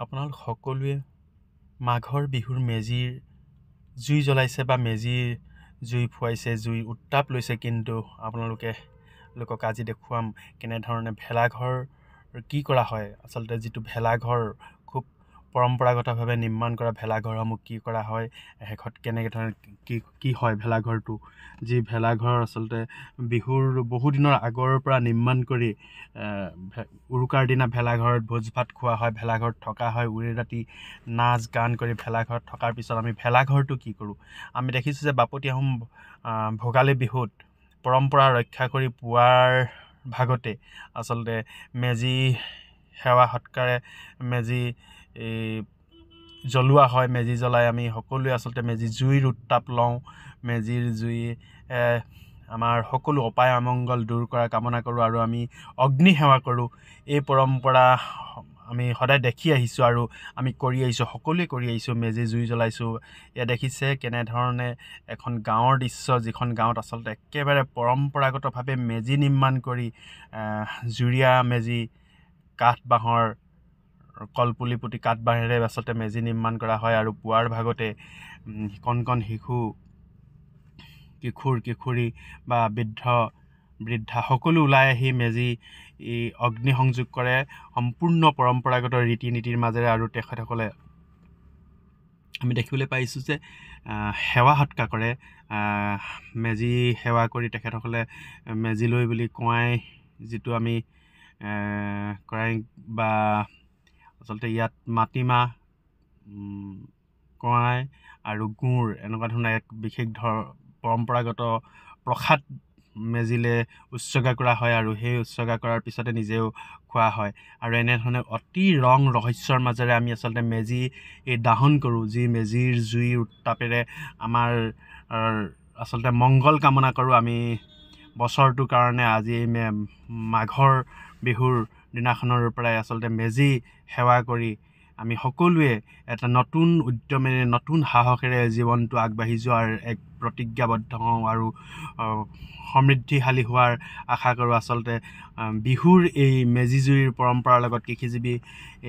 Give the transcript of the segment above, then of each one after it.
আপোনালোক সকলোৱে মাঘৰ বিহুৰ মেজিৰ জুই জ্বলাইছে বা মেজিৰ জুই ফুৱাইছে, জুই উত্তাপ লৈছে, কিন্তু আপোনালোকক আজি দেখুৱাম কেনেধৰণে ভেলাঘৰ কি কৰা হয়। আচলতে যিটো ভেলাঘৰ খুব পৰম্পৰাগতভাৱে নিৰ্মাণ কৰা ভেলাঘৰসমূহ কি কৰা হয়, শেষত কেনেকৈ ধৰণে কি হয় ভেলাঘৰটো। যি ভেলাঘৰ আচলতে বিহুৰ বহুদিনৰ আগৰ পৰা নিৰ্মাণ কৰি উৰুকাৰ দিনা ভেলাঘৰত ভোজ ভাত খোৱা হয়, ভেলাঘৰত থকা হয়, উৰি ৰাতি নাচ গান কৰি ভেলাঘৰত থকাৰ পিছত আমি ভেলাঘৰটো কি কৰোঁ। আমি দেখিছোঁ যে বাপতি আহোম ভোগালী বিহুত পৰম্পৰা ৰক্ষা কৰি পুৱাৰ ভাগতে আচলতে মেজি সেৱা সৎকাৰে মেজি জ্বলোৱা হয়। মেজি জ্বলাই আমি সকলোৱে আচলতে মেজি জুইৰ উত্তাপ লওঁ। মেজিৰ জুই আমাৰ সকলো অপায় অমংগল দূৰ কৰা কামনা কৰোঁ আৰু আমি অগ্নি সেৱা কৰোঁ। এই পৰম্পৰা আমি সদায় দেখি আহিছোঁ আৰু আমি কৰি আহিছোঁ, সকলোৱে কৰি আহিছোঁ। মেজি জুই জ্বলাইছোঁ। এয়া দেখিছে কেনেধৰণে এখন গাঁৱৰ দৃশ্য, যিখন গাঁৱত আচলতে একেবাৰে পৰম্পৰাগতভাৱে মেজি নিৰ্মাণ কৰি জুৰীয়া মেজি কাঠ বাঁহৰ কলপুলি পুতি কাঠ বাঁহেৰে আচলতে মেজি নিৰ্মাণ কৰা হয় আৰু পুৱাৰ ভাগতে কণ কণ শিশু, কিশোৰী বা বৃদ্ধা সকলো ওলাই আহি মেজি অগ্নি সংযোগ কৰে সম্পূৰ্ণ পৰম্পৰাগত ৰীতি নীতিৰ মাজেৰে। আৰু তেখেতসকলে আমি দেখিবলৈ পাইছোঁ যে সেৱা সৎকাৰ কৰে। মেজি সেৱা কৰি তেখেতসকলে মেজিলৈ বুলি কৱাই, যিটো আমি কৰাই বা আচলতে ইয়াত মাটিমাহ, কৱাই আৰু গুৰ এনেকুৱা ধৰণৰ এক বিশেষ পৰম্পৰাগত প্ৰসাদ মেজিলে উৎসৰ্গা কৰা হয় আৰু সেই উৎসৰ্গা কৰাৰ পিছতে নিজেও খোৱা হয়। আৰু এনেধৰণে অতি ৰং ৰহস্যৰ মাজেৰে আমি আচলতে মেজি দাহন কৰোঁ, যি মেজিৰ জুইৰ উত্তাপেৰে আমাৰ আচলতে মংগল কামনা কৰোঁ। আমি বছৰটোৰ কাৰণে আজি মাঘৰ বিহুৰ দিনাখনৰ পৰাই আচলতে মেজি সেৱা কৰি আমি সকলোৱে এটা নতুন উদ্যমেৰে, নতুন সাহসেৰে জীৱনটো আগবাঢ়ি যোৱাৰ এক প্ৰতিজ্ঞাবদ্ধ হওঁ আৰু সমৃদ্ধিশালী হোৱাৰ আশা কৰোঁ। আচলতে বিহুৰ এই মেজি জুইৰ পৰম্পৰাৰ লগত কৃষিজীৱী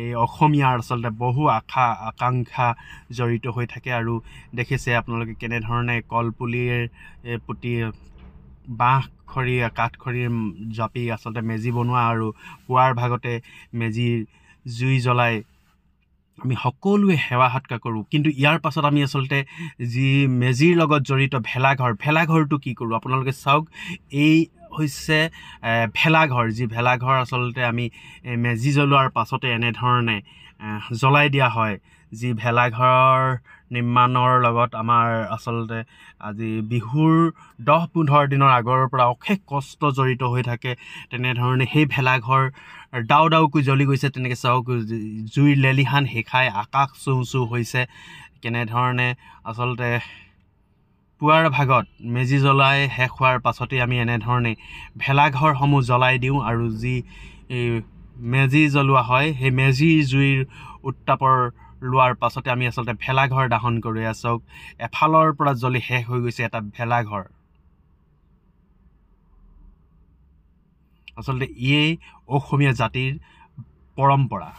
এই অসমীয়াৰ আচলতে বহু আশা আকাংক্ষা জড়িত হৈ থাকে। আৰু দেখিছে আপোনালোকে কেনেধৰণে কলপুলিৰ পুতি বাঁহ খৰি কাঠ খৰিৰ জাপি আচলতে মেজি বনোৱা আৰু পুৱাৰ ভাগতে মেজিৰ জুই জ্বলাই আমি সকলোৱে সেৱা সৎকাৰ কৰোঁ। কিন্তু ইয়াৰ পাছত আমি আচলতে যি মেজিৰ লগত জড়িত ভেলাঘৰটো কি কৰোঁ আপোনালোকে চাওক। এই হৈছে ভেলাঘৰ, যি ভেলাঘৰ আচলতে আমি মেজি জ্বলোৱাৰ পাছতে এনেধৰণে জ্বলাই দিয়া হয়। যি ভেলাঘৰ নিৰ্মাণৰ লগত আমাৰ আচলতে আজি বিহুৰ 10-15 দিনৰ আগৰ পৰা অশেষ কষ্ট জড়িত হৈ থাকে। তেনেধৰণে সেই ভেলাঘৰ ডাও ডাওকৈ জ্বলি গৈছে। তেনেকৈ চাওক জুইৰ লেলিহান শিখাই আকাশ চৌ হৈছে। কেনেধৰণে আচলতে পুৱাৰ ভাগত মেজি জ্বলাই শেষ হোৱাৰ পাছতেই আমি এনেধৰণে ভেলাঘৰসমূহ জ্বলাই দিওঁ আৰু যি মেজি জ্বলোৱা হয় সেই মেজিৰ জুইৰ উত্তাপৰ লোৱাৰ পাছতে আমি আচলতে ভেলাঘৰ দাহন কৰোঁ। এয়া চাওক এফালৰ পৰা জ্বলি শেষ হৈ গৈছে এটা ভেলাঘৰ। আচলতে ইয়েই অসমীয়া জাতিৰ পৰম্পৰা।